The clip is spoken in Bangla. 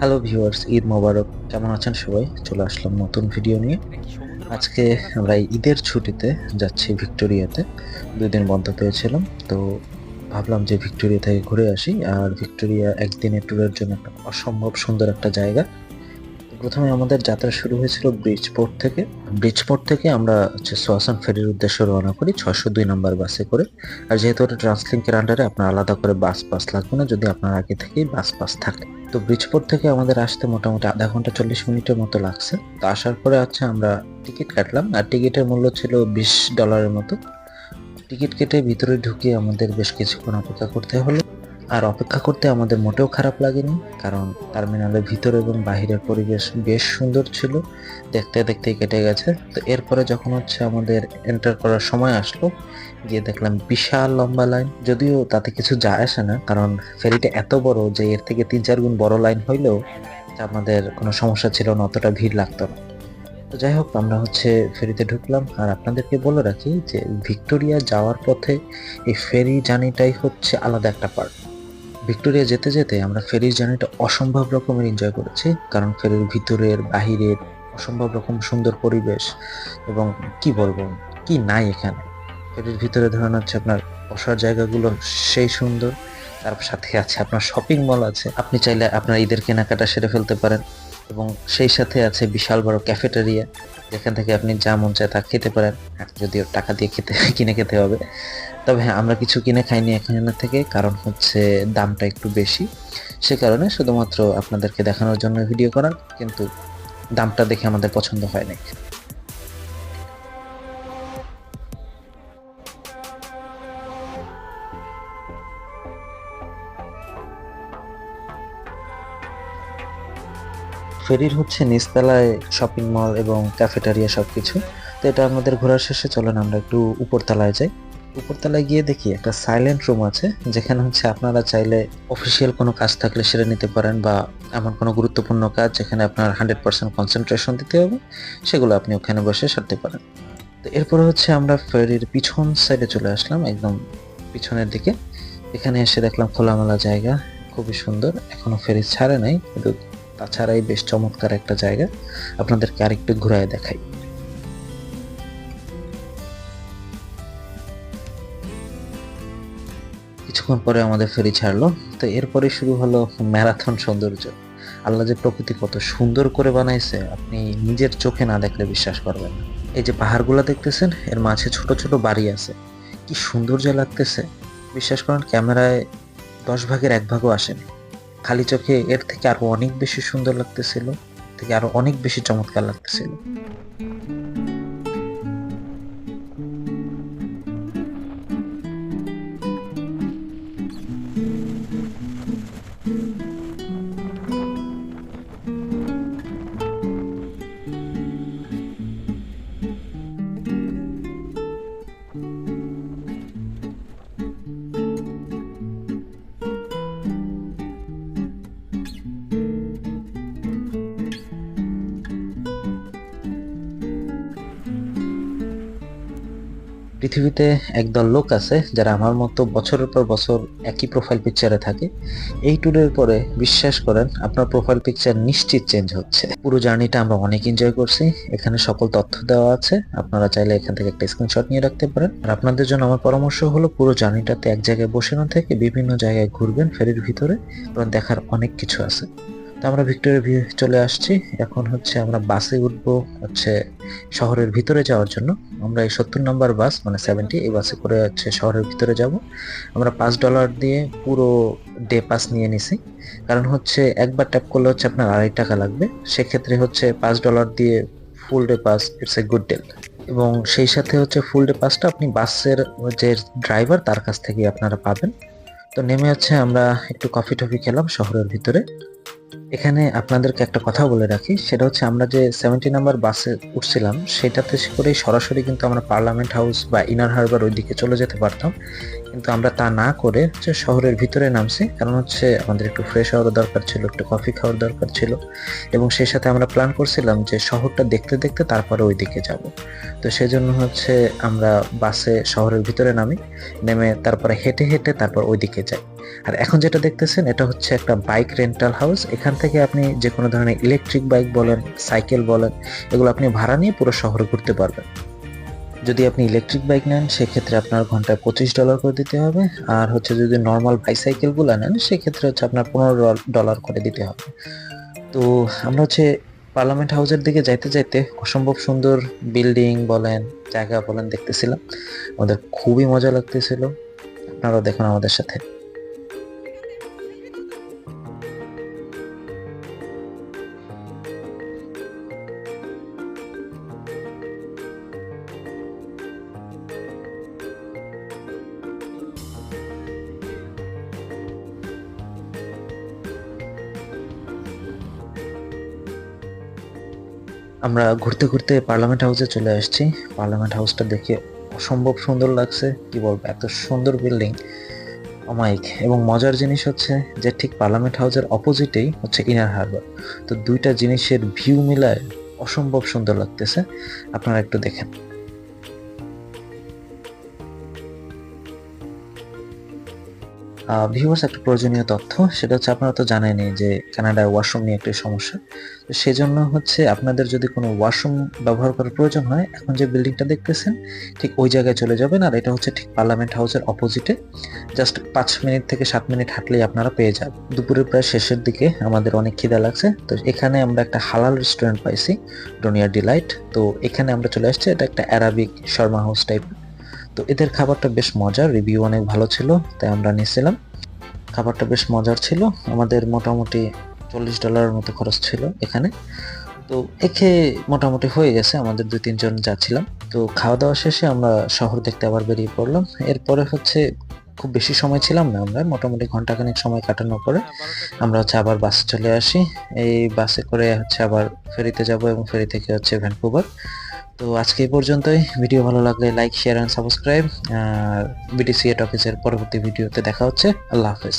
হ্যালো ভিউয়ার্স, ঈদ মোবারক। কেমন আছেন সবাই? চলে আসলাম নতুন ভিডিও নিয়ে। এটা কি সমুদ্র পার আজকে হচ্ছে নাকি? আমরা এই ঈদের ছুটিতে যাচ্ছি ভিক্টোরিয়াতে। ২ দিন বন্ধ পেয়েছিলাম। তো ভাবলাম যে ভিক্টোরিয়া থেকে ঘুরে আসি। আর ভিক্টোরিয়া একদিনের ট্যুরের জন্য একটা অসম্ভব সুন্দর একটা জায়গা। প্রথমে আমাদের যাত্রা শুরু হয়েছিল ব্রিজপোর্ট থেকে। ব্রিজপোর্ট থেকে আমরা সোয়াসান ফেরির উদ্দেশ্যে রওনা করি ৬০২ নাম্বার বাসে করে। আর যেহেতু এটা ট্রান্সলিংকের আন্ডারে আপনার আলাদা করে বাস পাস লাগবে না যদি আপনার আগে থেকেই বাস পাস থাকে। তো ব্রিজপোর্ট থেকে আমাদের আসতে মোটামুটি আধা ঘন্টা ৪০ মিনিটের মতো লাগছে। তো আসার পরে আমরা টিকিট কাটলাম আর টিকিটের মূল্য ছিল $20 মতো। টিকিট কেটে ভিতরে ঢুকে আমাদের বেশ কিছুক্ষণ অপেক্ষা করতে হলো। আর অপেক্ষা করতে আমাদের মোটেও খারাপ লাগেনি, কারণ টার্মিনালের ভিতর এবং বাহিরের পরিবেশ বেশ সুন্দর ছিল। দেখতে দেখতেই কেটে গেছে। তো এরপরে যখন আমাদের এন্টার করার সময় আসলো, গিয়ে দেখলাম বিশাল লম্বা লাইন। যদিও তাতে কিছু যায় আসে না, কারণ ফেরিটা এত বড় যে এর থেকে ৩-৪ গুণ বড় লাইন হইলেও আমাদের কোনো সমস্যা ছিল না, অতটা ভিড় লাগতো না। তো যাই হোক, আমরা ফেরিতে ঢুকলাম। আর আপনাদেরকে বলে রাখি যে ভিক্টোরিয়া যাওয়ার পথে এই ফেরি জার্নিটাই হচ্ছে আলাদা একটা পার্ট। ভিক্টোরিয়া যেতে যেতে আমরা ফেরির জার্নিটা অসম্ভব রকমের এনজয় করেছি, কারণ ফেরির ভিতরের বাহিরের অসম্ভব রকম সুন্দর পরিবেশ। এবং কি বলবো, কি নাই এখানে। ফেরির ভিতরে ধরেন আপনার বসার জায়গাগুলো সেই সুন্দর। তার সাথে আছে আপনার শপিং মল আছে, আপনি চাইলে আপনার ঈদের কেনাকাটা সেরে ফেলতে পারেন। এবং সেই সাথে আছে বিশাল বড় ক্যাফেটেরিয়া, যেখান থেকে আপনি যা মন চায় তা খেতে পারেন। যদিও টাকা দিয়ে কিনে খেতে হবে। তবে হ্যাঁ, আমরা কিছু কিনে খাইনি এখানে থেকে, কারণ দামটা একটু বেশি। সে কারণে শুধুমাত্র আপনাদেরকে দেখানোর জন্য ভিডিও করা, কিন্তু দামটা দেখে আমাদের পছন্দ হয় নাই। ফেরির নিচতলায় শপিং মল এবং ক্যাফেটেরিয়া সবকিছু। তো এটা আমাদের ঘোরার শেষে চলেন আমরা একটু উপরতলায় যাই। উপরতলায় গিয়ে দেখি একটা সাইলেন্ট রুম আছে, যেখানে আপনারা চাইলে অফিসিয়াল কোনো কাজ থাকলে সেরে নিতে পারেন, বা এমন কোনো গুরুত্বপূর্ণ কাজ যেখানে আপনার 100% কনসেন্ট্রেশন দিতে হবে, সেগুলো আপনি ওখানে বসে সারতে পারেন। তো এরপরে আমরা ফেরির পিছন সাইডে চলে আসলাম, একদম পিছনের দিকে। এখানে এসে দেখলাম খোলামেলা জায়গা, খুবই সুন্দর। এখনো ফেরি ছাড়ে নাই, কিন্তু তাছাড়াই বেশ চমৎকার একটা জায়গা। আপনাদেরকে আরেকটু ঘুরায় দেখাই। কিছুক্ষণ পরে আমাদের ফেরি ছাড়লো। তো এরপরে শুরু হলো ম্যারাথন সৌন্দর্য। আল্লাহ যে প্রকৃতি কত সুন্দর করে বানাইছে, আপনি নিজের চোখে না দেখলে বিশ্বাস করবেন না। এই যে পাহাড়গুলো দেখতেছেন, এর মাঝে ছোট ছোট বাড়ি আছে, কি সৌন্দর্য লাগতেছে। বিশ্বাস করেন, ক্যামেরায় ১০ ভাগের ১ ভাগও আসেনি। খালি চোখে এর থেকে আরো অনেক বেশি সুন্দর লাগতেছিল, থেকে আরো অনেক বেশি চমৎকার লাগতেছিল। পৃথিবীতে একদল লোক আছে যারা আমার মতো বছরের পর বছর একই প্রোফাইল পিকচারে থাকে। এই ট্যুরের পরে বিশ্বাস করেন, আপনার প্রোফাইল পিকচার নিশ্চিত চেঞ্জ হচ্ছে। পুরো জার্নিটা আমরা অনেক এনজয় করছি। এখানে সকল তথ্য দেওয়া আছে, আপনারা চাইলে এখান থেকে একটা স্ক্রিনশট নিয়ে রাখতে পারেন। আর আপনাদের জন্য আমার পরামর্শ হলো, পুরো জার্নিটাতে এক জায়গায় বসে না থেকে বিভিন্ন জায়গায় ঘুরবেন ফেরির ভিতরে, কারণ দেখার অনেক কিছু আছে। তো আমরা ভিক্টোরিয়া চলে আসছি। এখন আমরা বাসে উঠবো শহরের ভিতরে যাওয়ার জন্য। আমরা এই ৭০ নম্বর বাস, মানে 70, এই বাসে করে শহরের ভিতরে যাব। আমরা $5 দিয়ে পুরো ডে পাস নিয়ে নিছি, কারণ একবার ট্যাপ করলে আপনার $2.৫ লাগবে। সেক্ষেত্রে $5 দিয়ে full day pass, it's a good deal. এবং সেই সাথে ফুল ডে পাসটা আপনি বাসের যে ড্রাইভার তার কাছ থেকে আপনারা পাবেন। তো নেমে আমরা একটু কফি টফি খেলাম শহরের ভিতরে। এখানে আপনাদেরকে একটা কথা বলে রাখি, সেটা আমরা যে 70 নাম্বার বাসে উঠছিলাম, সেটাতে করেই সরাসরি কিন্তু আমরা পার্লামেন্ট হাউস বা ইনার হারবার ওই দিকে চলে যেতে পারতাম। কিন্তু আমরা তা না করে শহরের ভিতরে নামছি, কারণ আমাদের একটু ফ্রেশ হওয়ার দরকার ছিল, একটু কফি খাওয়ার দরকার ছিল। এবং সেই সাথে আমরা প্ল্যান করছিলাম যে শহরটা দেখতে দেখতে তারপরে ওই দিকে যাব। তো সেজন্য আমরা বাসে শহরের ভিতরে নামি, নেমে তারপরে হেঁটে হেঁটে তারপর ওই দিকে যাই। আর এখন যেটা দেখতেছেন এটা হচ্ছে একটা বাইক রেন্টাল হাউস। এখান থেকে আপনি যে কোনো ধরনের ইলেকট্রিক বাইক বলেন, সাইকেল বলেন, এগুলো আপনি ভাড়া নিয়ে পুরো শহরে ঘুরতে পারবেন। যদি আপনি ইলেকট্রিক বাইক নেন সেক্ষেত্রে আপনার ঘন্টায় $25 করে দিতে হবে। আর হচ্ছে যদি নর্মাল বাইসাইকেলগুলো নেন সেক্ষেত্রে হচ্ছে আপনার $15 করে দিতে হবে। তো আমরা হচ্ছে পার্লামেন্ট হাউসের দিকে যাইতে যাইতে অসম্ভব সুন্দর বিল্ডিং বলেন, জায়গা বলেন দেখতেছিলাম। আমাদের খুবই মজা লাগতেছিল। আপনারাও দেখুন আমাদের সাথে। আমরা ঘুরতে ঘুরতে পার্লামেন্ট হাউসে চলে আসছি। পার্লামেন্ট হাউসটা দেখে অসম্ভব সুন্দর লাগছে, কি বলবো, এত সুন্দর বিল্ডিং, অমায়িক। এবং মজার জিনিস হচ্ছে যে ঠিক পার্লামেন্ট হাউসের অপোজিটেই হচ্ছে ইনার হারবার। তো দুইটা জিনিসের ভিউ মিলায় অসম্ভব সুন্দর লাগতেছে, আপনারা একটু দেখেন। ভিউয়ার্স, একটা প্রয়োজনীয় তথ্য, সেটা হচ্ছে আপনারা তো জানেনই যে কানাডায় ওয়াশরুম নিয়ে একটি সমস্যা। তো সেজন্য হচ্ছে আপনাদের যদি কোনো ওয়াশরুম ব্যবহার করার প্রয়োজন হয়, এখন যে বিল্ডিংটা দেখতেছেন ঠিক ওই জায়গায় চলে যাবেন। আর এটা হচ্ছে ঠিক পার্লামেন্ট হাউসের অপোজিটে, জাস্ট 5 মিনিট থেকে 7 মিনিট হাঁটলেই আপনারা পেয়ে যাবেন। দুপুরের প্রায় শেষের দিকে আমাদের অনেক খিদা লাগছে, তো এখানে আমরা একটা হালাল রেস্টুরেন্ট পাইছি, ডোনিয়া ডিলাইট। তো এখানে আমরা চলে আসছি, এটা একটা অ্যারাবিক শর্মা হাউস টাইপ। তো এদের খাবারটা বেশ মজার, রিভিউ অনেক ভালো ছিল, তাই আমরা নিয়েছিলাম। খাবারটা বেশ মজার ছিল। আমাদের মোটামুটি $40 মতো খরচ ছিল এখানে। তো একে মোটামুটি হয়ে গেছে, আমাদের 2-3 জন যাচ্ছিলাম। তো খাওয়া দাওয়া শেষে আমরা শহর দেখতে আবার বেরিয়ে পড়লাম। এরপরে হচ্ছে খুব বেশি সময় ছিলাম না, আমরা মোটামুটি ঘন্টাখানেক সময় কাটানোর পরে আমরা হচ্ছে আবার বাসে চলে আসি। এই বাসে করে হচ্ছে আবার ফেরিতে যাব এবং ফেরি থেকে হচ্ছে ভ্যানকুভার। তো আজকে এই পর্যন্তই। ভিডিও ভালো লাগলে লাইক, শেয়ার এন্ড সাবস্ক্রাইব। আর বিটিসি টকিজের পরবর্তী ভিডিওতে দেখা হচ্ছে। আল্লাহ হাফেজ।